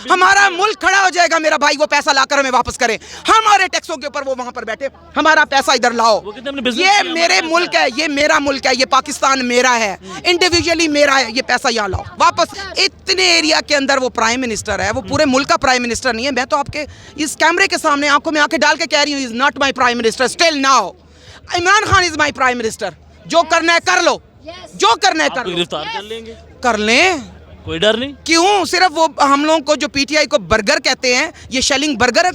हमारा मुल्क खड़ा हो जाएगा मेरा भाई, वो पैसा लाकर हमें वापस करे। हमारे टैक्सों के ऊपर वो वहां पर बैठे, हमारा पैसा इधर लाओ। ये मेरे मुल्क है, ये मेरा मुल्क है, ये पाकिस्तान मेरा है, इंडिविजुअली मेरा है, ये पैसा यहाँ लाओ वापस। इतने एरिया के अंदर वो प्राइम मिनिस्टर है, वो पूरे मुल्क का प्राइम मिनिस्टर नहीं है। मैं तो आपके इस कैमरे के सामने आंखों में आंखें डाल के कह रही हूँ, is not my prime minister still now. Imran Khan is my prime minister. जो करना है कर लो, जो करना है कर लो, गिरफ्तार कर लेंगे, कर लें, कोई डर नहीं। क्यों? सिर्फ वो हम लोगों को जो पीटीआई को बर्गर कहते हैं, ये शेलिंग बर्गर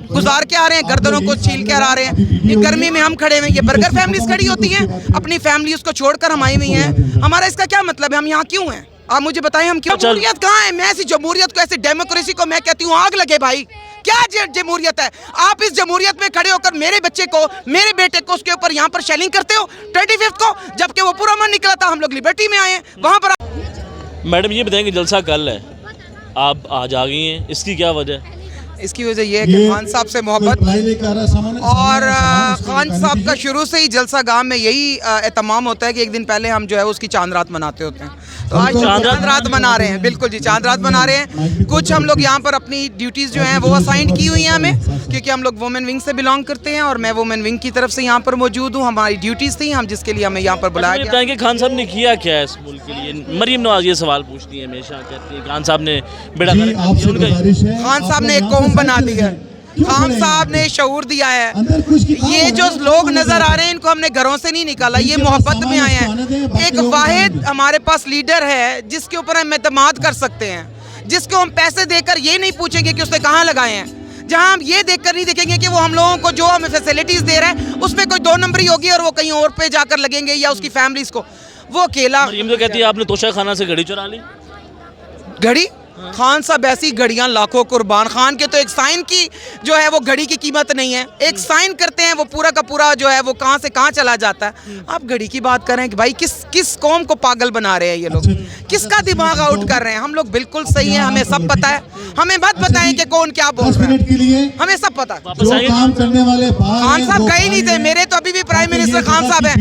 गुजार के आ रहे हैं, गर्दनों को छील के आ रहे हैं। ये गर्मी में हम खड़े हुए, ये बर्गर फैमिलीज खड़ी होती हैं, अपनी फैमिली उसको छोड़कर हम आई हुई हैं। हमारा इसका क्या मतलब है? हम यहाँ क्यों हैं? आप मुझे बताएं, हम क्यों? जमहूरियत कहाँ है? मैं ऐसी जमहूरियत को, ऐसी डेमोक्रेसी को मैं कहती हूँ आग लगे भाई। क्या जमहूरियत है? आप इस जमहूरियत में खड़े होकर मेरे बच्चे को, मेरे बेटे को उसके ऊपर यहाँ पर शेलिंग करते हो 25 को, जबकि वो पूरा मन निकला था, हम लोग लिबर्टी में आए हैं वहाँ पर। मैडम ये बताएंगे, जलसा कल है, आप आज आ गई हैं, इसकी क्या वजह है? इसकी वजह यह है कि खान साहब से मोहब्बत, और खान साहब का शुरू से ही जलसा गांव में यही एहतमाम होता है कि एक दिन पहले हम जो है उसकी चांद रात मनाते होते हैं। तो आज चांद रात मना रहे हैं, बिल्कुल जी चांद रात मना रहे हैं। कुछ हम लोग यहाँ पर अपनी ड्यूटीज़ जो हैं वो असाइंड की हुई हैं हमें, क्योंकि हम लोग वुमेन विंग से बिलोंग करते हैं और मैं वुमेन विंग की तरफ से यहाँ पर मौजूद हूँ। हमारी ड्यूटीज़ थी, हम जिसके लिए हमें यहाँ पर बुलाया गया। बताएंगे खान साहब ने किया क्या है इस मुल्क के लिए? मरीम नवाज ये सवाल पूछती है हमेशा, कहती है खान साहब ने बेड़ा खान साहब ने एक कौम बना दी है, खान साहब ने शऊर दिया है। ये जो लोग नजर आ रहे हैं इनको हमने घरों से नहीं निकाला, ये मोहब्बत में आए हैं। एक वाहिद हमारे पास लीडर है जिसके ऊपर हम एतमाद कर सकते हैं, जिसको हम पैसे देकर ये नहीं पूछेंगे कि उसने कहाँ लगाए हैं, जहाँ हम ये देखकर नहीं देखेंगे कि वो हम लोगों को जो हमें फैसिलिटीज दे रहा है उसमें कोई 2 नंबरी होगी और वो कहीं और पे जाकर लगेंगे, या उसकी फैमिलीज को। वो अकेला मरीम तो कहती है आपने तोशा खाना से घड़ी चुरा ली। घड़ी? खान साहब ऐसी घड़ियां लाखों कुर्बान। खान के तो एक साइन की जो है वो घड़ी की कीमत नहीं है। एक साइन करते हैं वो पूरा का पूरा जो है वो कहां से कहां चला जाता है। आप घड़ी की बात करें कि भाई किस कौम को पागल बना रहे हैं ये लोग, किसका दिमाग आउट कर रहे हैं। हम लोग बिल्कुल सही है, हमें सब पता है, हमें मत बताएं कि कौन क्या बोल रहा है, हमें सब पता है। खान साहब कहीं नहीं थे, मेरे तो अभी भी प्राइम मिनिस्टर खान साहब है।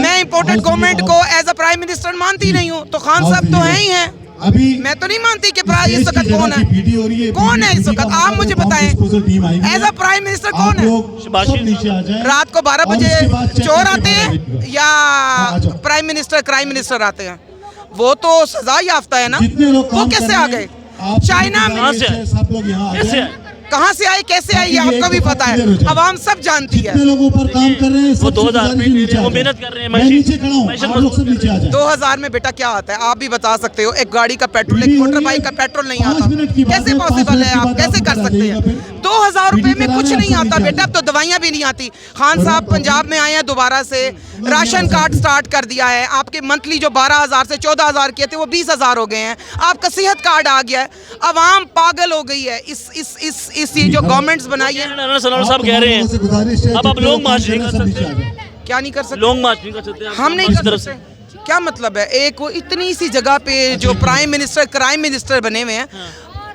मैं इम्पोर्टेड गवर्नमेंट को एज अ प्राइम मिनिस्टर मानती नहीं हूँ, तो खान साहब तो है ही हैं। मैं तो नहीं मानती कि इस वक्त कौन है, कौन है इस वक्त? आप मुझे बताएं एज अ प्राइम मिनिस्टर कौन है? रात को 12 बजे चोर आते हैं या प्राइम मिनिस्टर आते हैं? वो तो सजा याफ्ता है ना, वो कैसे आ गए? चाइना में कहाँ से आए, कैसे आए, ये आपको भी पता है, अवाम सब जानती है। लोगों पर काम कर रहे हैं, वो 2000 में मेहनत कर रहे हैं। 2000 में बेटा क्या आता है आप भी बता सकते हो? एक गाड़ी का पेट्रोल, एक मोटर बाइक का पेट्रोल नहीं आता, कैसे पॉसिबल है? आप कैसे कर सकते हैं? 2000 रुपए में कुछ नहीं आता बेटा, अब तो दवाइयाँ भी नहीं आती। खान साहब पंजाब में आए हैं दोबारा से, राशन कार्ड स्टार्ट कर दिया है। आपके मंथली जो 12,000 से 14,000 किए थे वो 20,000 हो गए हैं। आपका सेहत कार्ड आ गया है। अवाम पागल हो गई है इस जो गवर्नमेंट्स बनाई है। साहब कह रहे हैं अब आप लॉन्ग मार्च नहीं कर सकते। क्या नहीं कर सकते? लॉन्ग मार्च नहीं कर सकते हम नहीं कर सकते। क्या मतलब है? एक वो इतनी सी जगह पे जो प्राइम मिनिस्टर क्राइम मिनिस्टर बने हुए हैं,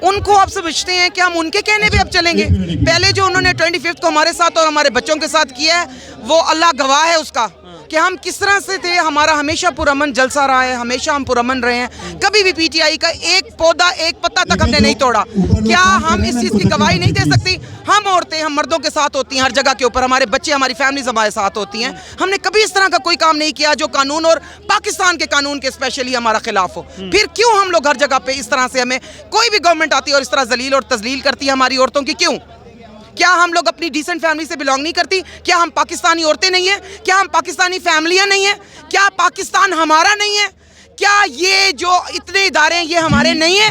उनको आप समझते हैं कि हम उनके कहने पे अब चलेंगे? पहले जो उन्होंने 25 को हमारे साथ और हमारे बच्चों के साथ किया है वो अल्लाह गवाह है उसका, कि हम किस तरह से थे। हमारा हमेशा पुरअमन जलसा रहा है, हमेशा हम पुरअमन रहे हैं। कभी भी पीटीआई का एक पौधा, एक पत्ता तक हमने नहीं तोड़ा। क्या हम इस चीज़ की गवाही नहीं दे सकती? हम औरतें, हम मर्दों के साथ होती हैं हर जगह के ऊपर, हमारे बच्चे, हमारी फैमिलीज हमारे साथ होती हैं। हमने कभी इस तरह का कोई काम नहीं किया जो कानून और पाकिस्तान के कानून के स्पेशली हमारा खिलाफ हो। फिर क्यों हम लोग हर जगह पे इस तरह से, हमें कोई भी गवर्नमेंट आती है और इस तरह जलील और तजलील करती है हमारी औरतों की, क्यों? क्या हम लोग अपनी डिसेंट फैमिली से बिलोंग नहीं करती? क्या हम पाकिस्तानी औरतें नहीं हैं? क्या हम पाकिस्तानी फैमिलियां नहीं हैं? क्या पाकिस्तान हमारा नहीं है? क्या ये जो इतने इदारे हैं ये हमारे नहीं है?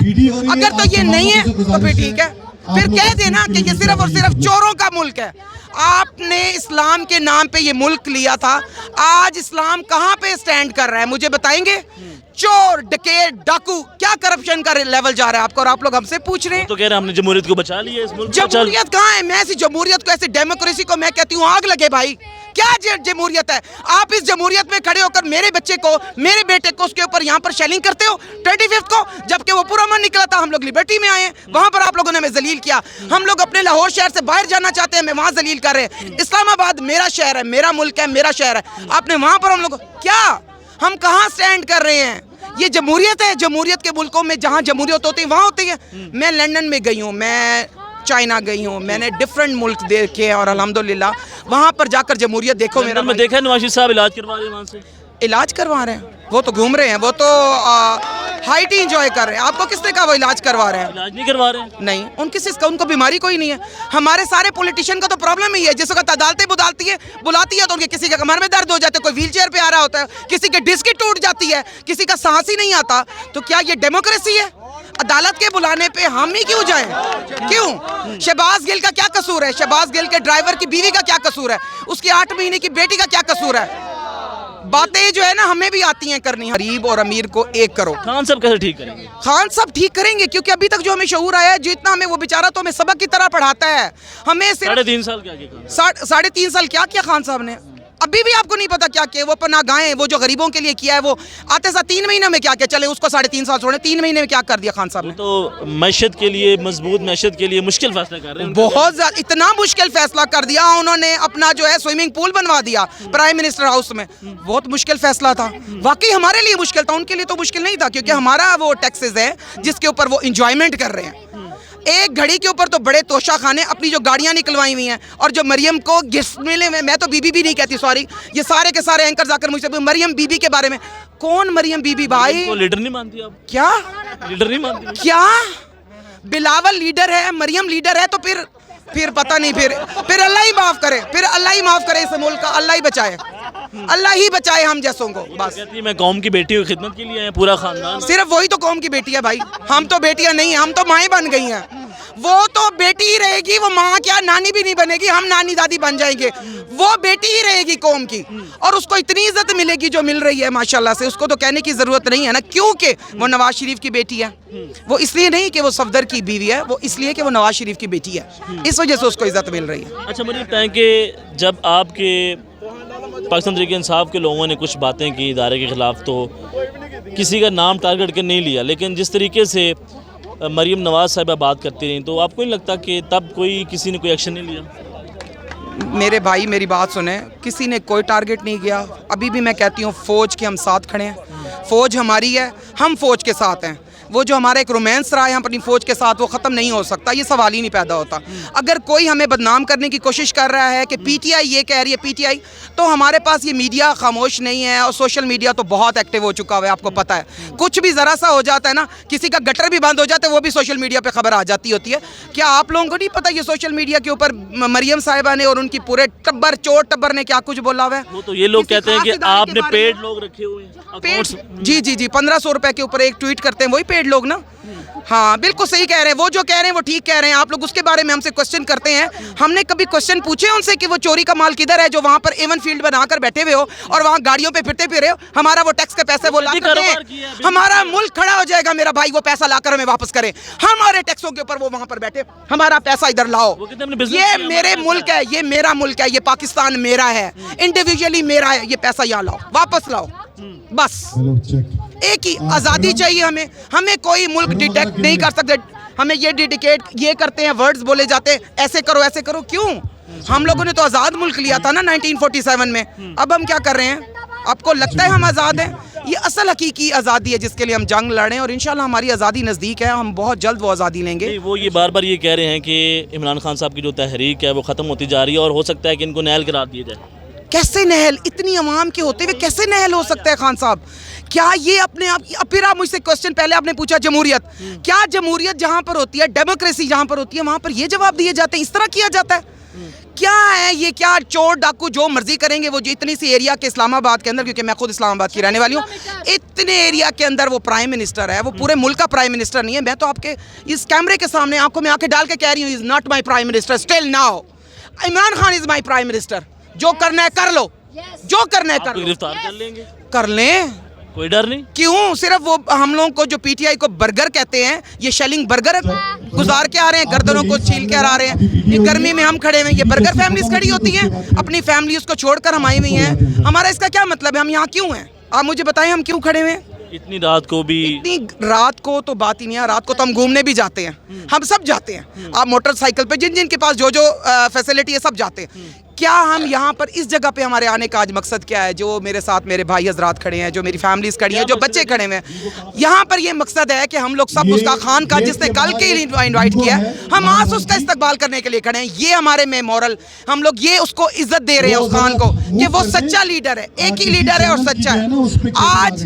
अगर तो ये नहीं है तो फिर ठीक है, फिर कह देना कि ये सिर्फ और सिर्फ चोरों का मुल्क है। आपने इस्लाम के नाम पे ये मुल्क लिया था, आज इस्लाम कहाँ पे स्टैंड कर रहा है मुझे बताएंगे? चोर, डकैत, डाकू, क्या करप्शन का लेवल जा रहा है आपको, और आप लोग हमसे पूछ रहे हैं। तो कह रहे हैं हमने जमहूरियत को बचा लिया। इस मुल्क जमहूरियत कहाँ है? मैं ऐसी जमहूरियत को, ऐसी डेमोक्रेसी को मैं कहती हूँ आग लगे भाई। क्या जमहूरियत है? आप इस जमहूरियत में खड़े होकर मेरे बच्चे को, मेरे बेटे को उसके ऊपर यहाँ पर शेलिंग करते हो 25 को, जबकि वो पूरा मन निकला था, हम लोग लिबर्टी में आए हैं, वहाँ पर आप लोगों ने हमें जलील किया। हम लोग अपने लाहौर शहर से बाहर जाना चाहते हैं, हमें वहाँ जलील कर रहे हैं। इस्लामाबाद मेरा शहर है, मेरा मुल्क है, मेरा शहर है, आपने वहाँ पर हम लोग क्या, हम कहाँ स्टैंड कर रहे हैं? ये जमहूरियत है। जमहूरियत के मुल्कों में जहाँ जमहूरियत होती है वहाँ होती है। मैं लंदन में गई हूँ, मैं चाइना गई हूँ, मैंने डिफरेंट मुल्क देखे हैं और अल्हम्दुलिल्लाह वहाँ पर जाकर जमहूरियत देखो। मेरा मैं देखा है नवाज शरीफ साहब इलाज करवा रहे हैं वहाँ से, इलाज करवा रहे हैं, वो तो घूम रहे हैं, वो तो हाइट ही इंजॉय कर रहे हैं। आपको किसने कहा वो इलाज करवा रहे हैं? इलाज नहीं करवा रहे हैं। नहीं, उनको बीमारी कोई नहीं है। हमारे सारे पॉलिटिशियन का तो प्रॉब्लम ही है, जिस वक्त अदालतें बुलाती है तो उनके किसी के कमर में दर्द हो जाता है, कोई व्हील चेयर पे आ रहा होता है, किसी के डिस्क ही टूट जाती है, किसी का सांस ही नहीं आता। तो क्या ये डेमोक्रेसी है? अदालत के बुलाने पे हम ही क्यों जाएं? क्यों? शहबाज गिल का क्या कसूर है? शहबाज गिल के ड्राइवर की बीवी का क्या कसूर है? उसकी 8 महीने की बेटी का क्या कसूर है? बातें जो है ना हमें भी आती हैं करनी। गरीब और अमीर को एक करो। खान साहब कैसे ठीक करेंगे? खान साहब ठीक करेंगे, क्योंकि अभी तक जो हमें शऊर आया है, जितना हमें वो बेचारा तो हमें सबक की तरह पढ़ाता है। हमें सिर्फ 3.5 साल क्या किया? 3.5 साल क्या किया खान साहब ने? अभी भी आपको नहीं पता क्या किया? वो पनाहगाहें, वो जो गरीबों के लिए किया है, वो आते साथ 3 महीने में क्या किया? चले उसको 3.5 साल छोड़े, 3 महीने में क्या कर दिया खान साहब ने? तो मैशत के लिए, मजबूत मैशत के लिए मुश्किल फैसला कर रहे हैं। बहुत ज्यादा, इतना मुश्किल फैसला कर दिया उन्होंने। अपना जो है स्विमिंग पूल बनवा दिया प्राइम मिनिस्टर हाउस में। बहुत मुश्किल फैसला था, वाकई हमारे लिए मुश्किल था, उनके लिए तो मुश्किल नहीं था, क्योंकि हमारा वो टैक्सेस है जिसके ऊपर वो इंजॉयमेंट कर रहे हैं। एक घड़ी के ऊपर तो बड़े तोशा खाने, अपनी जो गाड़ियां निकलवाई हुई हैं, और जो मरियम को गिफ्ट मिले में, मैं तो बीबी भी नहीं कहती, सॉरी, ये सारे के सारे एंकर्स आकर मुझसे मरियम बीबी के बारे में। कौन मरियम बीबी भाई? लीडर नहीं मानती आप? क्या लीडर नहीं मानती? क्या बिलावल लीडर है, मरियम लीडर है? तो फिर पता नहीं, फिर अल्लाह ही माफ करे, फिर अल्लाह ही माफ करे इस मुल्क का, अल्लाह ही बचाए, अल्लाह ही बचाए हम जैसों को। बस कहती है मैं कौम की बेटी हूँ, खिदमत के लिए है पूरा खानदान। सिर्फ वही तो कौम की बेटी है भाई, हम तो बेटियां नहीं हैं, हम तो माएँ बन गई हैं। वो तो बेटी ही रहेगी, वो माँ क्या नानी भी नहीं बनेगी, हम नानी दादी बन जाएंगे। वो बेटी ही रहेगी कौम की, और उसको इतनी इज्जत मिलेगी जो मिल रही है माशाल्लाह से, उसको तो कहने की जरूरत नहीं है ना, क्योंकि वो नवाज शरीफ की बेटी है। वो इसलिए नहीं कि वो सफदर की बीवी है, वो इसलिए कि वो नवाज शरीफ की बेटी है, इस वजह से उसको इज्जत मिल रही है। अच्छा, मुझे बताएं कि जब आपके पाकिस्तान तहरीक इंसाफ के लोगों ने कुछ बातें की इदारे के ख़िलाफ़, तो किसी का नाम टारगेट करके नहीं लिया, लेकिन जिस तरीके से मरीम नवाज साहिबा बात करती रही, तो आपको नहीं लगता कि तब किसी ने कोई एक्शन नहीं लिया? मेरे भाई मेरी बात सुने, किसी ने कोई टारगेट नहीं किया। अभी भी मैं कहती हूँ फ़ौज के हम साथ खड़े हैं, फ़ौज हमारी है, हम फ़ौज के साथ हैं। वो जो हमारा एक रोमांस रहा है अपनी फ़ौज के साथ, वो ख़त्म नहीं हो सकता, ये सवाल ही नहीं पैदा होता। अगर कोई हमें बदनाम करने की कोशिश कर रहा है कि पीटीआई ये कह रही है, पीटीआई, तो हमारे पास ये मीडिया खामोश नहीं है, और सोशल मीडिया तो बहुत एक्टिव हो चुका है, आपको पता है। कुछ भी ज़रा सा हो जाता है ना, किसी का गटर भी बंद हो जाता है, वो भी सोशल मीडिया पर खबर आ जाती होती है। क्या आप लोगों को नहीं पता ये सोशल मीडिया के ऊपर मरियम साहिबा ने और उनकी पूरे टब्बर, चोर टब्बर ने क्या कुछ बोला हुआ है? वो तो ये लोग कहते हैं कि आपने पेड लोग रखे हुए हैं। जी 1500 रुपए के ऊपर एक ट्वीट करते हैं, वही पेड लोग ना। हाँ बिल्कुल सही कह रहे हैं, वो जो कह रहे हैं वो ठीक कह रहे हैं। आप लोग उसके बारे में हमसे क्वेश्चन करते हैं, हमने कभी क्वेश्चन पूछे उनसे कि वो चोरी का माल किधर है जो वहाँ पर एवन फील्ड बनाकर बैठे हुए हो और वहाँ गाड़ियों पे फिरते फिरे हो? हमारा वो टैक्स के पैसे वो ला कर, हमारा मुल्क खड़ा हो जाएगा मेरा भाई, वो पैसा लाकर हमें वापस करें। हमारे टैक्सों के ऊपर वो वहाँ पर बैठे, हमारा पैसा इधर लाओ। ये मेरे मुल्क है, ये मेरा मुल्क है, ये पाकिस्तान मेरा है, इंडिविजुअली मेरा है, ये पैसा यहाँ लाओ, वापस लाओ। बस एक ही आज़ादी चाहिए हमें, हमें कोई मुल्क डिटेक्ट नहीं कर सकते। हमें ये डिडिकेट ये करते हैं, वर्ड्स बोले जाते हैं, ऐसे करो ऐसे करो, क्यों? हम लोगों ने तो आज़ाद मुल्क लिया था ना 1947 में, अब हम क्या कर रहे हैं? आपको लगता है हम आज़ाद हैं? ये असल हकीकी आज़ादी है जिसके लिए हम जंग लड़ें, और इंशाल्लाह हमारी आज़ादी नज़दीक है, हम बहुत जल्द वो आज़ादी लेंगे। वो ये बार बार ये कह रहे हैं कि इमरान खान साहब की जो तहरीक है वो ख़त्म होती जा रही है, और हो सकता है कि इनको नहल करार दिया जाए। कैसे नहल? इतनी अवाम के होते हुए कैसे नहल हो सकता है खान साहब? क्या ये अपने आप? फिर आप मुझसे क्वेश्चन, पहले आपने पूछा जमहूरियत, क्या जमहूरियत जहाँ पर होती है, डेमोक्रेसी जहाँ पर होती है, वहाँ पर ये जवाब दिए जाते हैं, इस तरह किया जाता है? क्या है ये? क्या चोर डाकू जो मर्जी करेंगे? वो जो इतनी सी एरिया के इस्लामाबाद के अंदर, क्योंकि मैं खुद इस्लामाबाद की रहने वाली हूँ, इतने एरिया के अंदर वो प्राइम मिनिस्टर है, वो पूरे मुल्क का प्राइम मिनिस्टर नहीं है। मैं तो आपके इस कैमरे के सामने आंखों में आंखें डाल के कह रही हूँ, is not my prime minister still now. Imran Khan is my prime minister. जो करना है कर लो, जो करना है कर लो। गिरफ्तार कर लेंगे, कर लें, कोई डर नहीं। क्यों? सिर्फ वो हम लोगों को जो पीटीआई को बर्गर कहते हैं, ये शेलिंग बर्गर गुजार के आ रहे हैं, गर्दनों को छील के आ रहे हैं। ये गर्मी में हम खड़े हुए हैं, ये बर्गर फैमिलीज खड़ी होती हैं, अपनी फैमिली उसको छोड़कर हम आई हुई हैं। हमारा इसका क्या मतलब है? हम यहाँ क्यों हैं? आप मुझे बताएं, हम क्यों खड़े हुए हैं? इतनी रात को भी? इतनी रात को तो बात ही नहीं है, रात को तो हम घूमने भी जाते हैं, हम सब जाते हैं। आप मोटरसाइकिल पे जिन जिन के पास जो जो फैसिलिटी है सब जाते हैं। क्या हम यहाँ पर इस जगह पे हमारे आने का आज मकसद क्या है? जो मेरे साथ मेरे भाई हजरात खड़े हैं, जो मेरी फैमिलीज खड़ी है, जो बच्चे खड़े हुए हैं, यहाँ पर ये मकसद है कि हम लोग सब उसका खान का जिसने कल के इनवाइट किया है, हम आज उसका इस्तकबाल करने के लिए खड़े हैं। ये हमारे में मॉरल, हम लोग ये उसको इज्जत दे रहे हैं उस खान को कि वो सच्चा लीडर है, एक ही लीडर है और सच्चा है। आज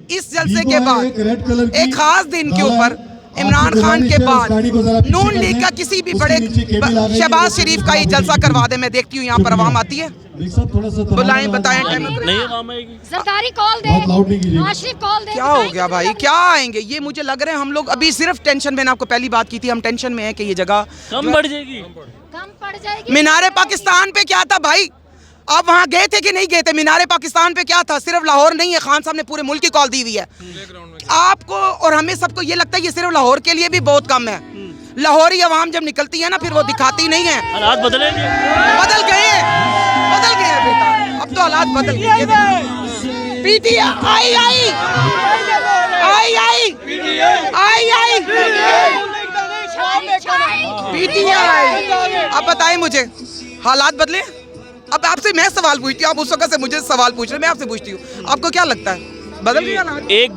इस जलसे के बाद एक खास दिन के ऊपर इमरान खान के बाद नून लीग का किसी भी बड़े शहबाज शरीफ का ही जलसा करवा दे, मैं देखती हूँ यहाँ पर आवाम आती है, बुलाएं बताएं नहीं काम आएगी। सरदारी कॉल दे, नवाज शरीफ कॉल दे। क्या हो गया भाई, क्या आएंगे? ये मुझे लग रहा है हम लोग अभी सिर्फ टेंशन में, आपको पहली बात की थी, हम टेंशन में है कि ये जगह कम बढ़ जाएगी, कम पड़ जाएगी। मीनारे पाकिस्तान पे क्या था भाई? आप वहाँ गए थे कि नहीं गए थे? मीनारे पाकिस्तान पे क्या था? सिर्फ लाहौर नहीं है, खान साहब ने पूरे मुल्क की कॉल दी हुई है आपको, और हमें सबको ये लगता है ये सिर्फ लाहौर के लिए भी बहुत कम है। लाहौरी अवाम जब निकलती है ना, फिर वो दिखाती नहीं है। हालात बदलेंगे, बदल गए हैं बेटा, अब तो हालात बदल गए। पीटीआई आई आई आई आई आई पीटीआई। अब बताएं मुझे, हालात बदले? अब आपसे मैं सवाल पूछती हूँ, आप उस वक्त से मुझे सवाल पूछ रहे हैं, मैं आपसे पूछती हूँ, आपको क्या लगता है बदल गया हालात? एक